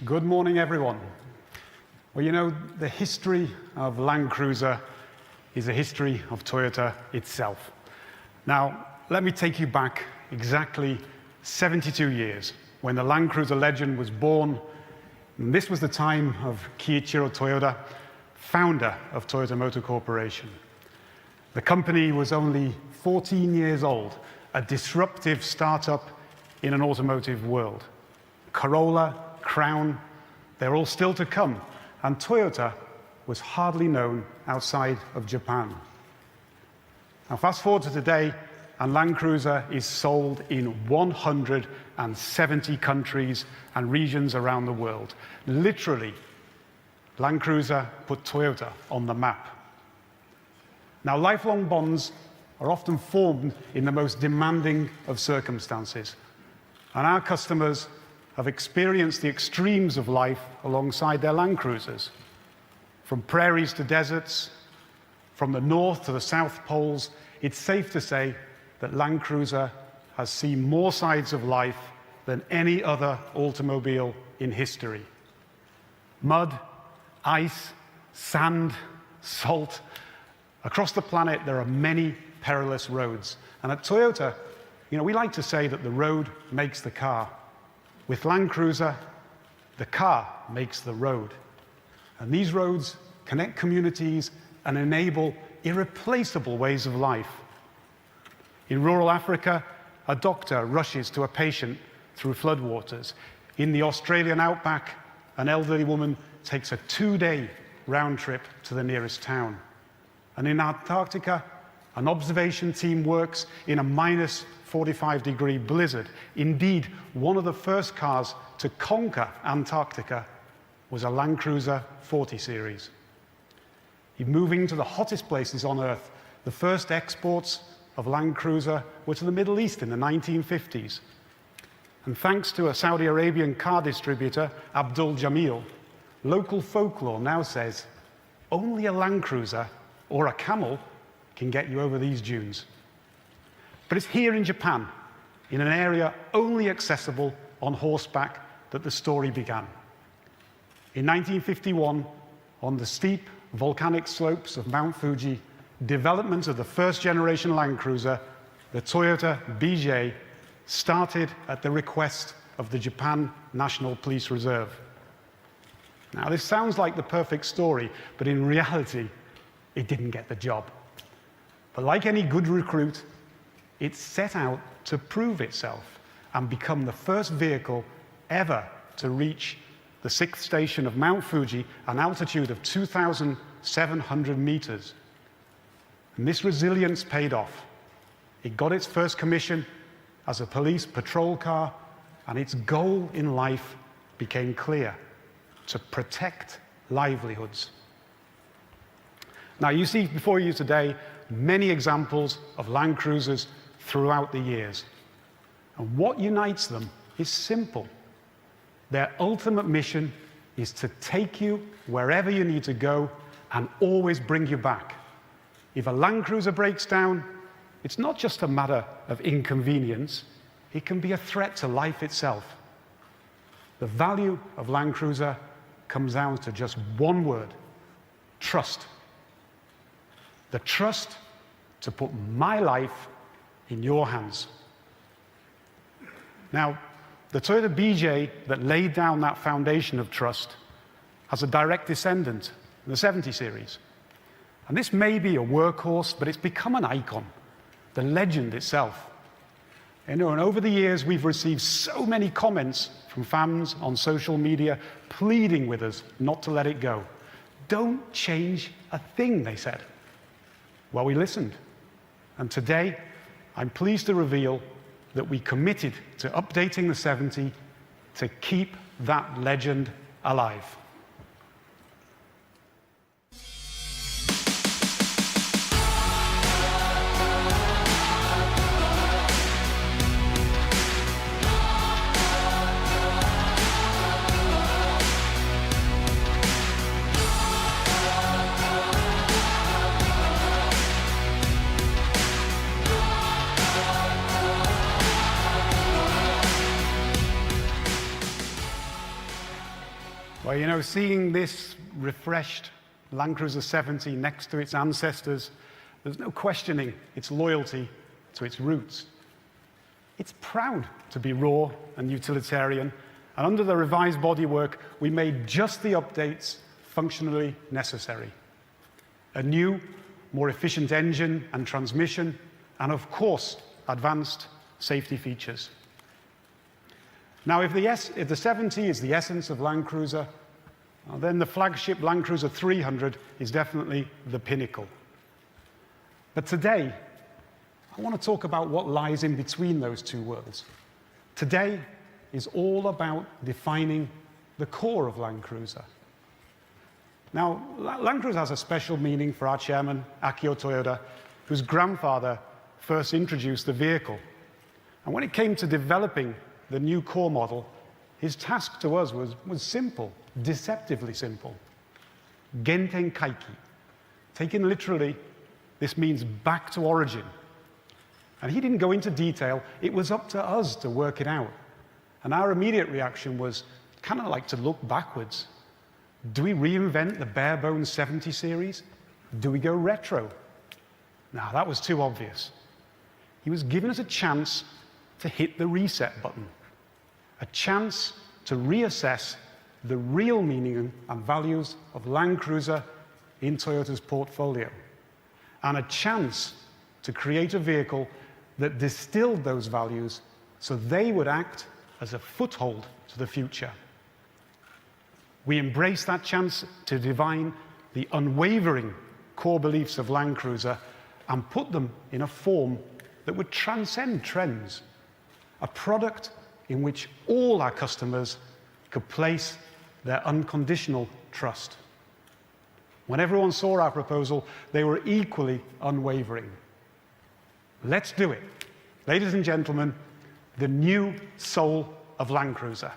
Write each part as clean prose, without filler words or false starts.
Good morning, everyone. Well, you know, the history of Land Cruiser is a history of Toyota itself. Now, let me take you back exactly 72 years when the Land Cruiser legend was born. And this was the time of Kiichiro Toyoda, founder of Toyota Motor Corporation. The company was only 14 years old, a disruptive startup in an automotive world. Corolla, Crown, they're all still to come, and Toyota was hardly known outside of Japan. Now, fast forward to today, and Land Cruiser is sold in 170 countries and regions around the world. Literally, Land Cruiser put Toyota on the map. Now, lifelong bonds are often formed in the most demanding of circumstances, and our customers have experienced the extremes of life alongside their Land Cruisers. From prairies to deserts, from the North to the South Poles, it's safe to say that Land Cruiser has seen more sides of life than any other automobile in history. Mud, ice, sand, salt. Across the planet, there are many perilous roads. And at Toyota, we like to say that the road makes the car. With Land Cruiser, the car makes the road. And these roads connect communities and enable irreplaceable ways of life. In rural Africa, a doctor rushes to a patient through floodwaters. In the Australian outback, an elderly woman takes a 2-day round trip to the nearest town. And in Antarctica, an observation team works in a minus 45-degree blizzard. Indeed, one of the first cars to conquer Antarctica was a Land Cruiser 40 Series. Moving to the hottest places on Earth, the first exports of Land Cruiser were to the Middle East in the 1950s. And thanks to a Saudi Arabian car distributor, Abdul Jamil, local folklore now says only a Land Cruiser or a camel can get you over these dunes. But it's here in Japan, in an area only accessible on horseback, that the story began. In 1951, on the steep volcanic slopes of Mount Fuji, development of the first-generation Land Cruiser, the Toyota BJ, started at the request of the Japan National Police Reserve. Now, this sounds like the perfect story, but in reality, it didn't get the job. But like any good recruit, it set out to prove itself and become the first vehicle ever to reach the 6th station of Mount Fuji, an altitude of 2,700 meters. And this resilience paid off. It got its first commission as a police patrol car, and its goal in life became clear: to protect livelihoods. Now, you see before you today many examples of Land Cruisers throughout the years. And what unites them is simple. Their ultimate mission is to take you wherever you need to go and always bring you back. If a Land Cruiser breaks down, it's not just a matter of inconvenience, it can be a threat to life itself. The value of Land Cruiser comes down to just one word: trust. The trust to put my life in your hands. Now, the Toyota BJ that laid down that foundation of trust has a direct descendant in the 70 Series. And this may be a workhorse, but it's become an icon, the legend itself. And over the years, we've received so many comments from fans on social media pleading with us not to let it go. Don't change a thing, they said. Well, we listened. And today, I'm pleased to reveal that we committed to updating the 70 to keep that legend alive. Well, you know, seeing this refreshed Land Cruiser 70 next to its ancestors, there's no questioning its loyalty to its roots. It's proud to be raw and utilitarian, and under the revised bodywork, we made just the updates functionally necessary. A new, more efficient engine and transmission, and of course, advanced safety features. Now, if the 70 is the essence of Land Cruiser, then the flagship Land Cruiser 300 is definitely the pinnacle. But today, I want to talk about what lies in between those two worlds. Today is all about defining the core of Land Cruiser. Now, Land Cruiser has a special meaning for our chairman, Akio Toyoda, whose grandfather first introduced the vehicle. And when it came to developing the new core model, his task to us was simple, deceptively simple. Genten kaiki. Taken literally, this means back to origin. And he didn't go into detail. It was up to us to work it out. And our immediate reaction was kind of like to look backwards. Do we reinvent the bare-bones 70 series? Do we go retro? No, that was too obvious. He was giving us a chance to hit the reset button, a chance to reassess the real meaning and values of Land Cruiser in Toyota's portfolio, and a chance to create a vehicle that distilled those values so they would act as a foothold to the future. We embraced that chance to define the unwavering core beliefs of Land Cruiser and put them in a form that would transcend trends, a product in which all our customers could place their unconditional trust. When everyone saw our proposal, they were equally unwavering. Let's do it. Ladies and gentlemen, the new soul of Land Cruiser.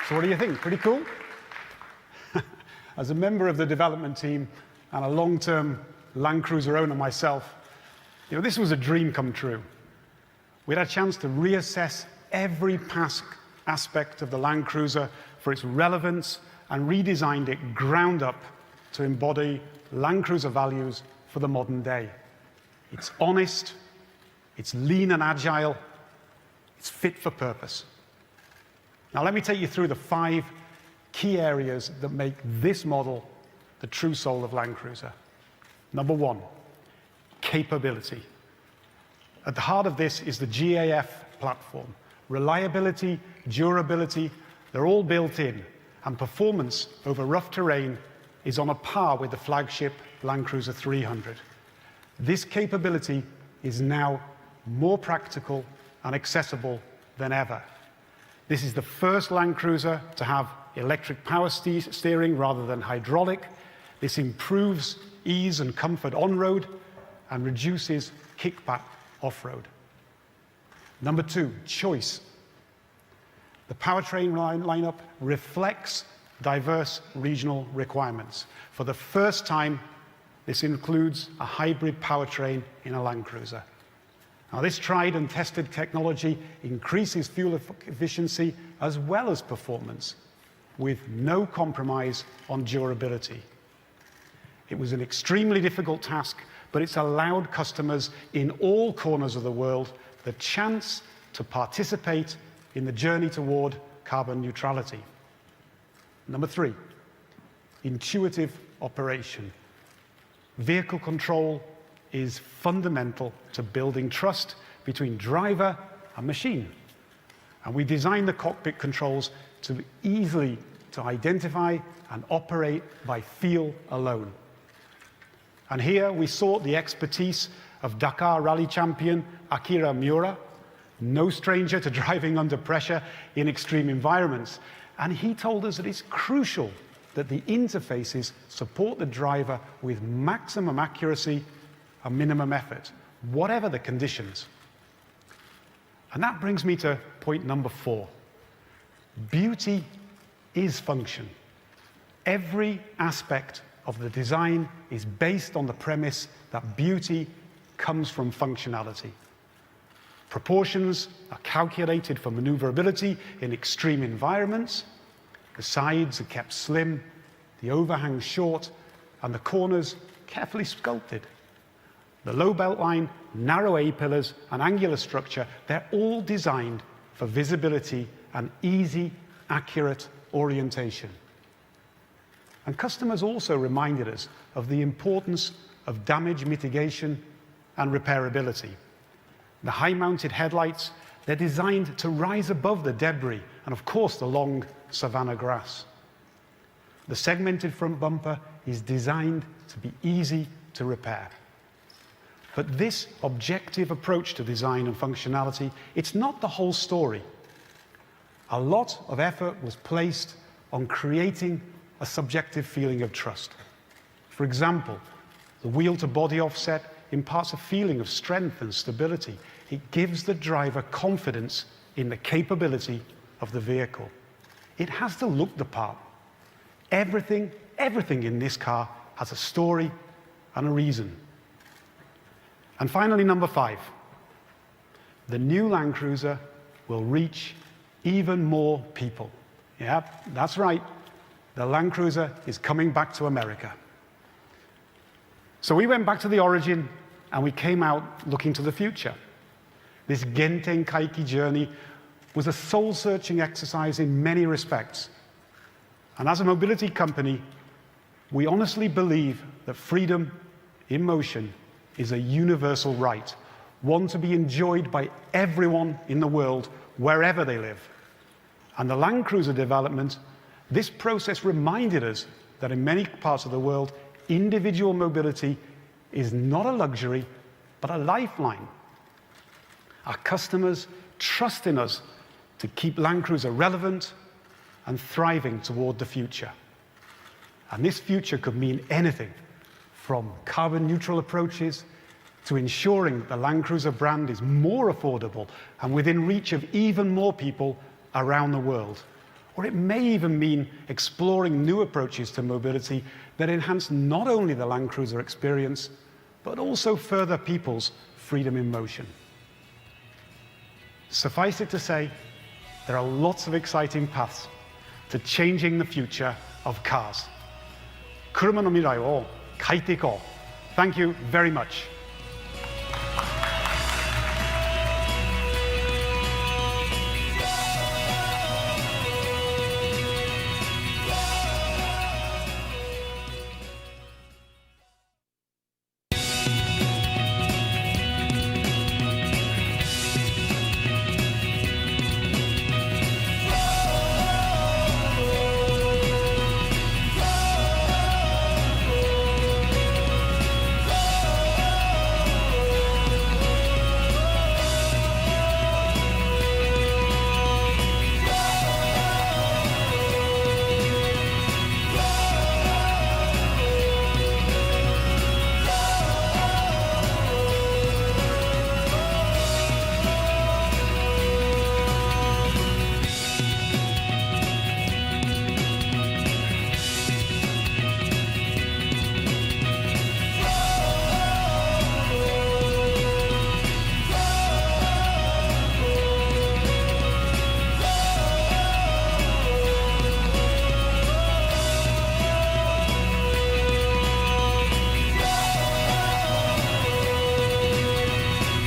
So what do you think? Pretty cool? As a member of the development team and a long-term Land Cruiser owner myself, this was a dream come true. We had a chance to reassess every past aspect of the Land Cruiser for its relevance and redesigned it ground up to embody Land Cruiser values for the modern day. It's honest, it's lean and agile, it's fit for purpose. Now, let me take you through the 5 key areas that make this model the true soul of Land Cruiser. Number 1, capability. At the heart of this is the GAF platform. Reliability, durability, they're all built in, and performance over rough terrain is on a par with the flagship Land Cruiser 300. This capability is now more practical and accessible than ever. This is the first Land Cruiser to have electric power steering rather than hydraulic. This improves ease and comfort on-road and reduces kickback off-road. Number 2, choice. The powertrain lineup reflects diverse regional requirements. For the first time, this includes a hybrid powertrain in a Land Cruiser. Now, this tried and tested technology increases fuel efficiency as well as performance, with no compromise on durability. It was an extremely difficult task, but it's allowed customers in all corners of the world the chance to participate in the journey toward carbon neutrality. Number 3, intuitive operation. Vehicle control is fundamental to building trust between driver and machine. And we designed the cockpit controls to be easily to identify and operate by feel alone. And here we sought the expertise of Dakar rally champion Akira Miura, no stranger to driving under pressure in extreme environments. And he told us that it's crucial that the interfaces support the driver with maximum accuracy and minimum effort, whatever the conditions. And that brings me to point number 4. Beauty is function. Every aspect of the design is based on the premise that beauty comes from functionality. Proportions are calculated for maneuverability in extreme environments. The sides are kept slim, the overhangs short, and the corners carefully sculpted. The low belt line, narrow A-pillars, and angular structure, they're all designed for visibility and easy, accurate orientation. And customers also reminded us of the importance of damage mitigation and repairability. The high-mounted headlights, they're designed to rise above the debris and, of course, the long savanna grass. The segmented front bumper is designed to be easy to repair. But this objective approach to design and functionality, it's not the whole story. A lot of effort was placed on creating a subjective feeling of trust. For example, the wheel-to-body offset imparts a feeling of strength and stability. It gives the driver confidence in the capability of the vehicle. It has to look the part. Everything in this car has a story and a reason. And finally, number 5. The new Land Cruiser will reach even more people. Yeah, that's right. The Land Cruiser is coming back to America. So we went back to the origin and we came out looking to the future. This Genten Kaiki journey was a soul-searching exercise in many respects. And as a mobility company, we honestly believe that freedom in motion is a universal right, one to be enjoyed by everyone in the world, wherever they live. And the Land Cruiser development, this process reminded us that in many parts of the world, individual mobility is not a luxury, but a lifeline. Our customers trust in us to keep Land Cruiser relevant and thriving toward the future. And this future could mean anything from carbon neutral approaches to ensuring the Land Cruiser brand is more affordable and within reach of even more people around the world. Or it may even mean exploring new approaches to mobility that enhance not only the Land Cruiser experience, but also further people's freedom in motion. Suffice it to say, there are lots of exciting paths to changing the future of cars. 車の未来を変えていこう. Thank you very much.